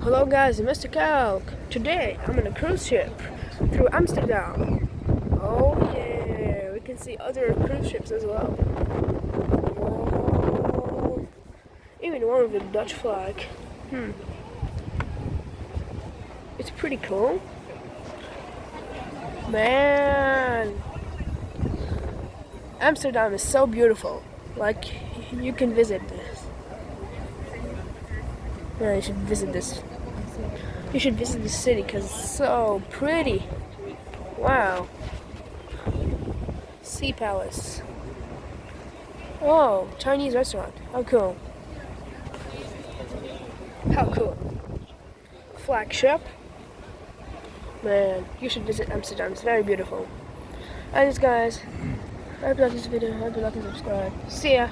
Hello guys, I'm Mr. Calc. Today I'm on a cruise ship through Amsterdam. Oh yeah, we can see other cruise ships as well. Whoa. Even one with a Dutch flag. It's pretty cool. Man, Amsterdam is so beautiful. Like, you can visit this. Yeah, you should visit this. You should visit the city because it's so pretty. Wow. Sea Palace. Oh, Chinese restaurant. How cool. How cool. Flagship. Man, you should visit Amsterdam. It's very beautiful. Anyways, guys, I hope you like this video. I hope you like and subscribe. See ya.